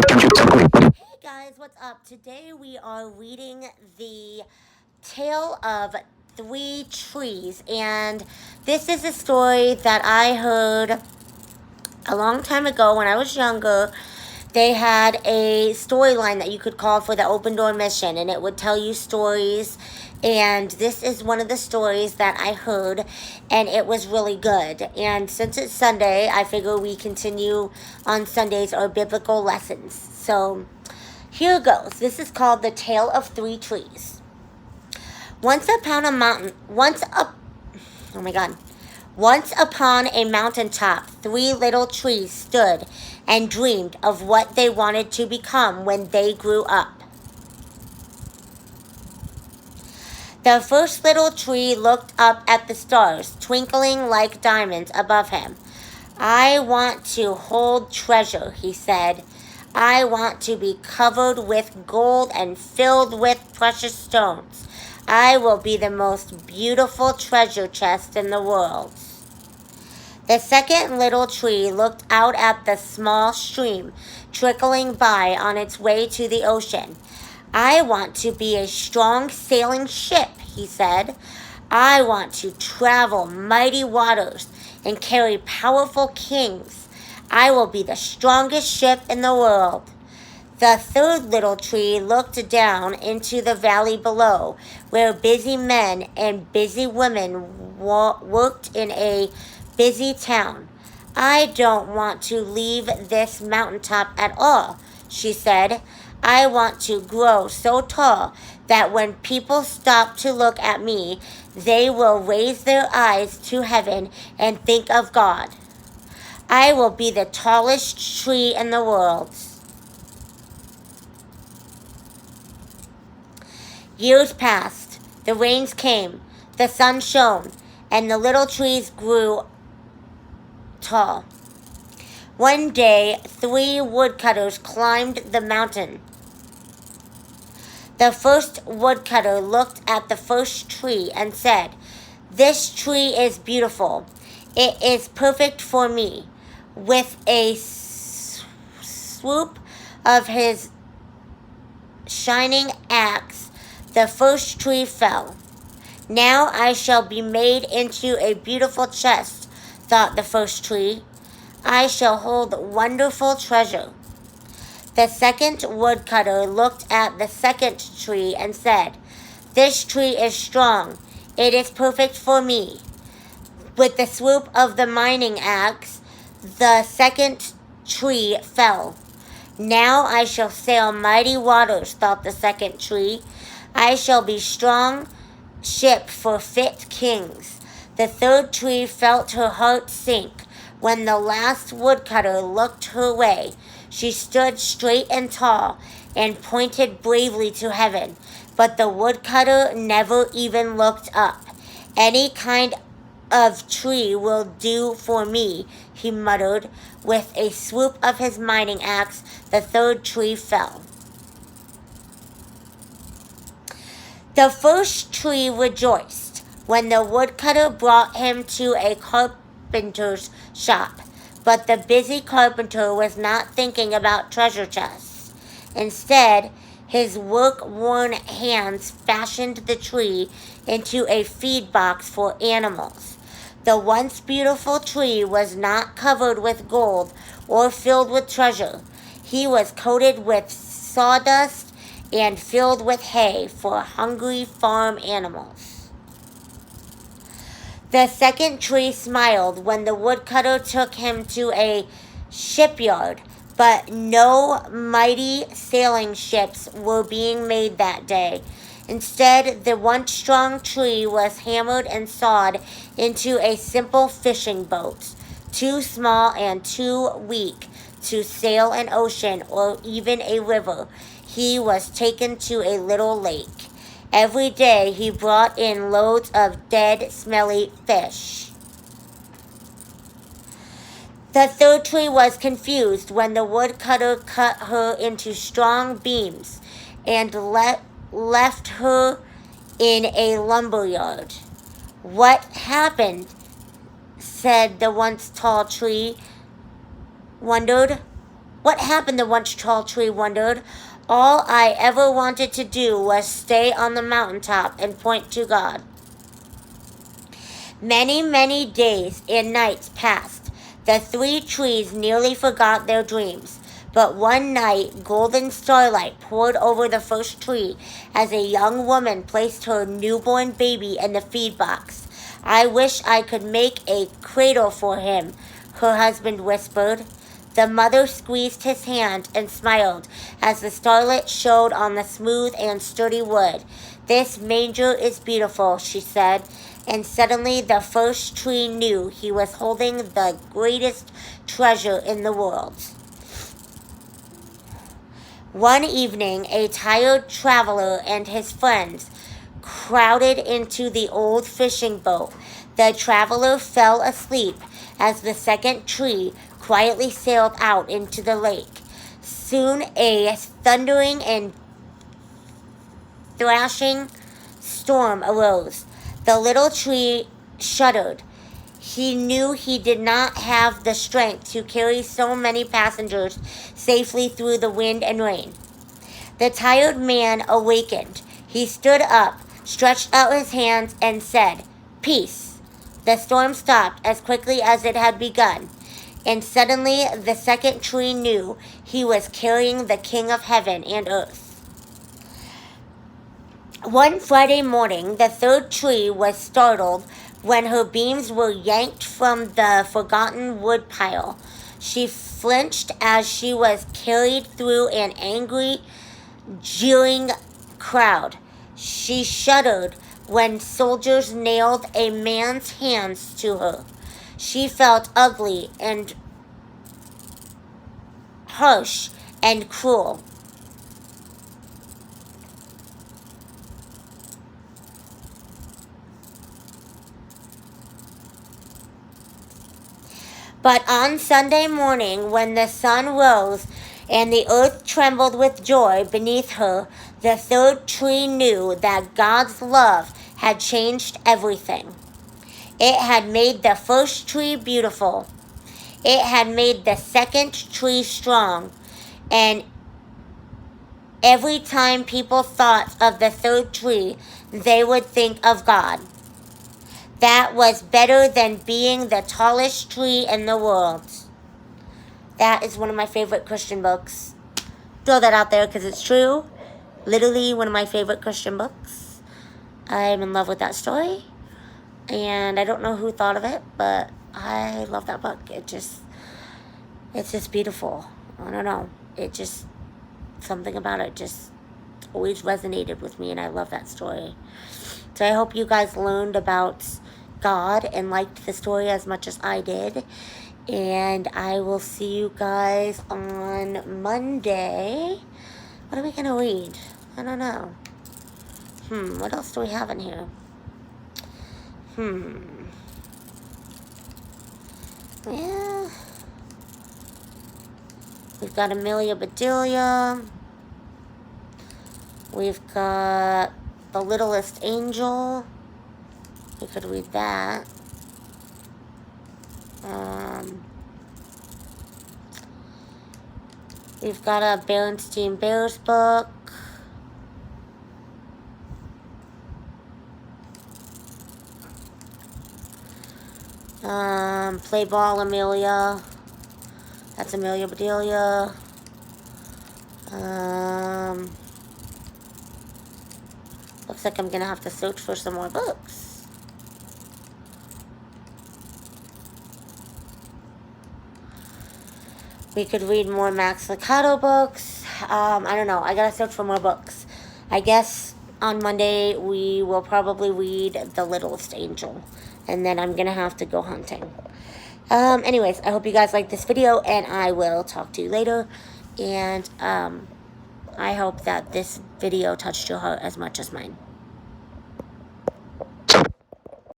Hey guys, what's up? Today we are reading the Tale of Three Trees, and this is a story that I heard a long time ago when I was younger. They had a storyline that you could call for the Open Door Mission, and it would tell you stories. And this is one of the stories that I heard, and it was really good. And since it's Sunday, I figure we continue on Sundays our biblical lessons. So here goes. This is called The Tale of Three Trees. Once upon a mountain, oh my god. Once upon a mountaintop, three little trees stood and dreamed of what they wanted to become when they grew up. The first little tree looked up at the stars, twinkling like diamonds above him. I want to hold treasure, he said. I want to be covered with gold and filled with precious stones. I will be the most beautiful treasure chest in the world. The second little tree looked out at the small stream trickling by on its way to the ocean. I want to be a strong sailing ship, he said. I want to travel mighty waters and carry powerful kings. I will be the strongest ship in the world. The third little tree looked down into the valley below, where busy men and busy women worked in a busy town. I don't want to leave this mountaintop at all, she said. I want to grow so tall that when people stop to look at me, they will raise their eyes to heaven and think of God. I will be the tallest tree in the world. Years passed. The rains came. The sun shone, and the little trees grew tall. One day, three woodcutters climbed the mountain. The first woodcutter looked at the first tree and said, "This tree is beautiful. It is perfect for me." With a swoop of his shining axe, the first tree fell. Now I shall be made into a beautiful chest, thought the first tree. I shall hold wonderful treasure. The second woodcutter looked at the second tree and said, "This tree is strong. It is perfect for me." With the swoop of the mining axe, the second tree fell. Now I shall sail mighty waters, thought the second tree. I shall be strong ship for fit kings. The third tree felt her heart sink when the last woodcutter looked her way. She stood straight and tall and pointed bravely to heaven, but the woodcutter never even looked up. Any kind of tree will do for me, he muttered. With a swoop of his mining axe, the third tree fell. The first tree rejoiced when the woodcutter brought him to a carpenter's shop. But the busy carpenter was not thinking about treasure chests. Instead, his work-worn hands fashioned the tree into a feed box for animals. The once beautiful tree was not covered with gold or filled with treasure. He was coated with sawdust and filled with hay for hungry farm animals. The second tree smiled when the woodcutter took him to a shipyard, but no mighty sailing ships were being made that day. Instead, the once strong tree was hammered and sawed into a simple fishing boat, too small and too weak to sail an ocean or even a river. He was taken to a little lake. Every day he brought in loads of dead, smelly fish. The third tree was confused when the woodcutter cut her into strong beams and left her in a lumberyard. "What happened?" said the once tall tree, wondered. What happened? The once tall tree wondered. All I ever wanted to do was stay on the mountaintop and point to God. Many, many days and nights passed. The 3 trees nearly forgot their dreams. But one night, golden starlight poured over the first tree as a young woman placed her newborn baby in the feed box. I wish I could make a cradle for him, her husband whispered. The mother squeezed his hand and smiled as the starlight showed on the smooth and sturdy wood. This manger is beautiful, she said, and suddenly the first tree knew he was holding the greatest treasure in the world. One evening, a tired traveler and his friends crowded into the old fishing boat. The traveler fell asleep as the second tree quietly sailed out into the lake. Soon a thundering and thrashing storm arose. The little tree shuddered. He knew he did not have the strength to carry so many passengers safely through the wind and rain. The tired man awakened. He stood up, stretched out his hands, and said, "Peace." The storm stopped as quickly as it had begun, and suddenly the second tree knew he was carrying the King of heaven and earth. One Friday morning, the third tree was startled when her beams were yanked from the forgotten woodpile. She flinched as she was carried through an angry, jeering crowd. She shuddered when soldiers nailed a man's hands to her. She felt ugly and harsh and cruel. But on Sunday morning, when the sun rose and the earth trembled with joy beneath her, the third tree knew that God's love had changed everything. It had made the first tree beautiful. It had made the second tree strong. And every time people thought of the third tree, they would think of God. That was better than being the tallest tree in the world. That is one of my favorite Christian books. Throw that out there because it's true. Literally one of my favorite Christian books. I'm in love with that story. And I don't know who thought of it, but I love that book. It's just beautiful. I don't know. Something about it just always resonated with me, and I love that story. So I hope you guys learned about God and liked the story as much as I did. And I will see you guys on Monday. What are we going to read? I don't know. What else do we have in here? Yeah. We've got Amelia Bedelia. We've got The Littlest Angel. We could read that. We've got a Berenstein Bears book. Play Ball Amelia. That's Amelia Bedelia. Looks like I'm gonna have to search for some more books. We could read more Max Lucado books. I don't know. I gotta search for more books. I guess on Monday we will probably read The Littlest Angel. And then I'm gonna have to go hunting. Anyways, I hope you guys liked this video, and I will talk to you later. And I hope that this video touched your heart as much as mine.